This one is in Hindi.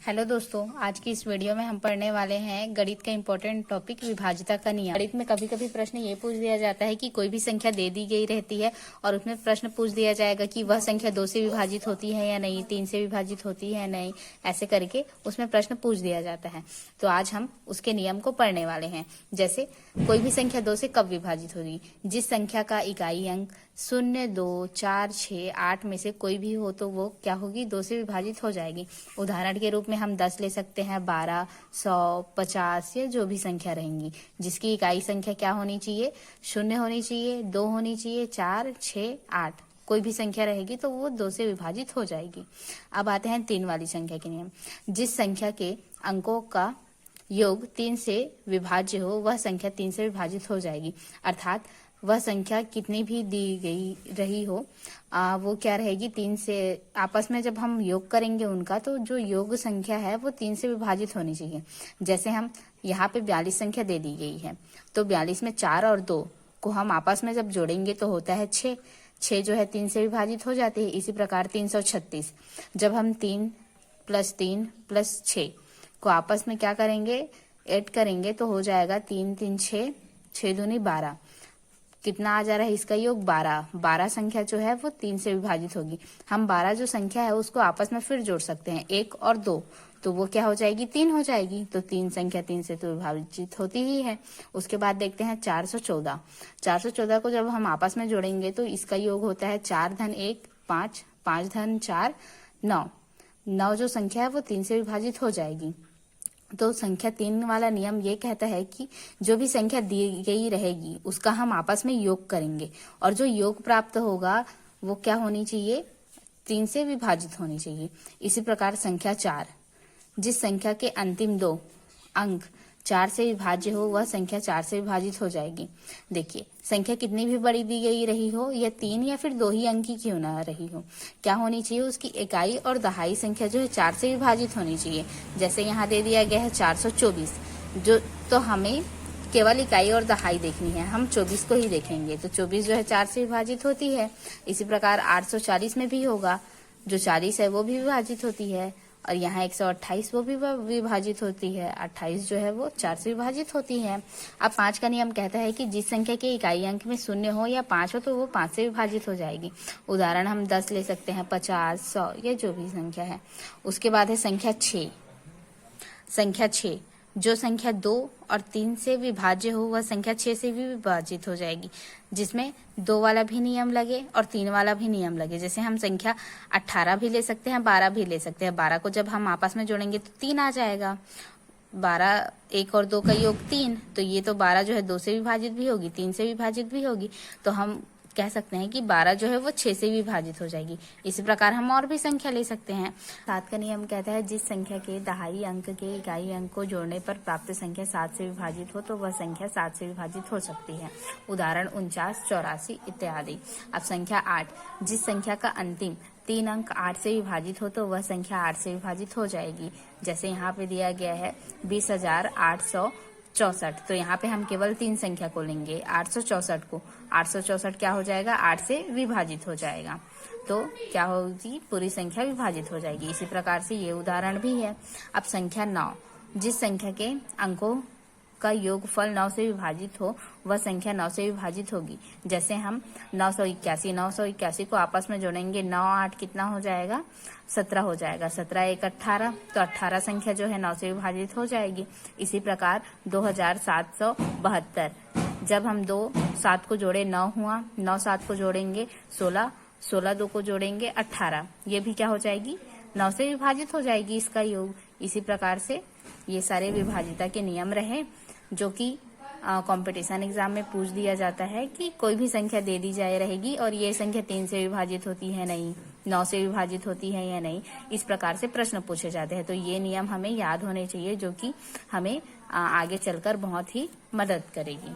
हेलो दोस्तों, आज की इस वीडियो में हम पढ़ने वाले हैं गणित का इम्पोर्टेंट टॉपिक विभाज्यता का नियम। गणित में कभी कभी प्रश्न ये पूछ दिया जाता है कि कोई भी संख्या दे दी गई रहती है और उसमें प्रश्न पूछ दिया जाएगा कि वह संख्या 2 से विभाजित होती है या नहीं, 3 से विभाजित होती है या नहीं, ऐसे करके उसमें प्रश्न पूछ दिया जाता है। तो आज हम उसके नियम को पढ़ने वाले हैं। जैसे कोई भी संख्या 2 से कब विभाजित होगी? जिस संख्या का इकाई अंक 0, 2, 4, 6, 8 में से कोई भी हो तो वो क्या होगी? 2 से विभाजित हो जाएगी। उदाहरण के रूप में हम 10 ले सकते हैं, 12, 100, 50 या जो भी संख्या रहेंगी जिसकी इकाई संख्या क्या होनी चाहिए? 0 होनी चाहिए, 2 होनी चाहिए, 4, 6, 8 कोई भी संख्या रहेगी तो वो 2 से विभाजित हो जाएगी। अब आते हैं 3 वाली संख्या के नियम। जिस संख्या के अंकों का योग 3 से विभाज्य हो वह संख्या 3 से विभाजित हो जाएगी। अर्थात वह संख्या कितनी भी दी गई रही हो वो क्या रहेगी? 3 से आपस में जब हम योग करेंगे उनका तो जो योग संख्या है वो 3 से विभाजित होनी चाहिए। जैसे हम यहाँ पे 42 संख्या दे दी गई है तो 42 में 4 और 2 को हम आपस में जब जोड़ेंगे तो होता है 6। 6 जो है 3 से विभाजित हो जाती है। इसी प्रकार 336 जब हम 3 + 3 + 6 को आपस में क्या करेंगे? ऐड करेंगे तो हो जाएगा 3 3 6, 6 दूनी 12। कितना आ जा रहा है इसका योग? 12। 12 संख्या जो है वो 3 से विभाजित होगी। हम 12 जो संख्या है उसको आपस में फिर जोड़ सकते हैं, 1 और 2, तो वो क्या हो जाएगी? 3 हो जाएगी। तो 3 संख्या 3 से तो विभाजित होती ही है। उसके बाद देखते हैं 414। 414 को जब हम आपस में जोड़ेंगे तो इसका योग होता है 4 धन 1 5, 5 धन 4 9। 9 जो संख्या है वो 3 से विभाजित हो जाएगी। तो संख्या 3 वाला नियम ये कहता है कि जो भी संख्या दी गई रहेगी उसका हम आपस में योग करेंगे और जो योग प्राप्त होगा वो क्या होनी चाहिए? 3 से विभाजित होनी चाहिए। इसी प्रकार संख्या 4, जिस संख्या के अंतिम 2 अंक 4 से विभाज्य हो वह संख्या 4 से विभाजित हो जाएगी। देखिए संख्या कितनी भी बड़ी दी गई रही हो, या 3 या फिर 2 ही अंक की क्यों ना रही हो, क्या होनी चाहिए? उसकी इकाई और दहाई संख्या जो है 4 से विभाजित होनी चाहिए। जैसे यहाँ दे दिया गया है 424, जो तो हमें केवल इकाई और दहाई देखनी है, हम 24 को ही देखेंगे। तो 24 जो है 4 से विभाजित होती है। इसी प्रकार 840 में भी होगा, जो 40 है वो भी विभाजित होती है, और यहाँ 128 वो भी विभाजित होती है। 28 जो है वो 4 से विभाजित होती है। अब 5 का नियम कहता है कि जिस संख्या के इकाई अंक में 0 हो या 5 हो तो वो 5 से विभाजित हो जाएगी। उदाहरण हम 10 ले सकते हैं, 50, 100 या जो भी संख्या है। उसके बाद है संख्या 6। संख्या 6, जो संख्या 2 और 3 से विभाज्य हो वह संख्या 6 से भी विभाजित हो जाएगी, जिसमें 2 वाला भी नियम लगे और 3 वाला भी नियम लगे। जैसे हम संख्या 18 भी ले सकते हैं, 12 भी ले सकते हैं। 12 को जब हम आपस में जोड़ेंगे तो 3 आ जाएगा। 12 1 और 2 का योग 3, तो ये तो 12 जो है 2 से विभाजित भी होगी, 3 से विभाजित भी होगी। तो हम कह सकते हैं कि 12 जो है वो 6 से विभाजित हो जाएगी। इसी प्रकार हम और भी संख्या ले सकते हैं। 7 का नियम कहता है जिस संख्या के दहाई अंक के इकाई अंक को जोड़ने पर प्राप्त संख्या 7 से विभाजित हो तो वह संख्या 7 से विभाजित हो सकती है। उदाहरण 49, 84 इत्यादि। अब संख्या 8, जिस संख्या का अंतिम 3 अंक 8 से विभाजित हो तो वह संख्या 8 से विभाजित हो जाएगी। जैसे यहाँ पे दिया गया है 20,864, तो यहाँ पे हम केवल 3 संख्या को लेंगे, 864 को। 864 क्या हो जाएगा? 8 से विभाजित हो जाएगा। तो क्या होगी? पूरी संख्या विभाजित हो जाएगी। इसी प्रकार से ये उदाहरण भी है। अब संख्या 9, जिस संख्या के अंकों का योगफल 9 से विभाजित हो वह संख्या 9 से विभाजित होगी। जैसे हम 981 को आपस में जोड़ेंगे, 9 8 कितना हो जाएगा? 17 हो जाएगा। 17 1 18, तो 18 संख्या जो है 9 से विभाजित हो जाएगी। इसी प्रकार 2772, जब हम 2 7 को जोड़े 9 हुआ, 9 7 को जोड़ेंगे 16, 16 2 को जोड़ेंगे 18, ये भी क्या हो जाएगी? 9 से विभाजित हो जाएगी इसका योग। इसी प्रकार से ये सारे विभाजिता के नियम रहे जो कि कंपटीशन एग्जाम में पूछ दिया जाता है कि कोई भी संख्या दे दी जाए रहेगी और ये संख्या 3 से विभाजित होती है नहीं, 9 से विभाजित होती है या नहीं, इस प्रकार से प्रश्न पूछे जाते हैं। तो ये नियम हमें याद होने चाहिए जो कि हमें आगे चलकर बहुत ही मदद करेगी।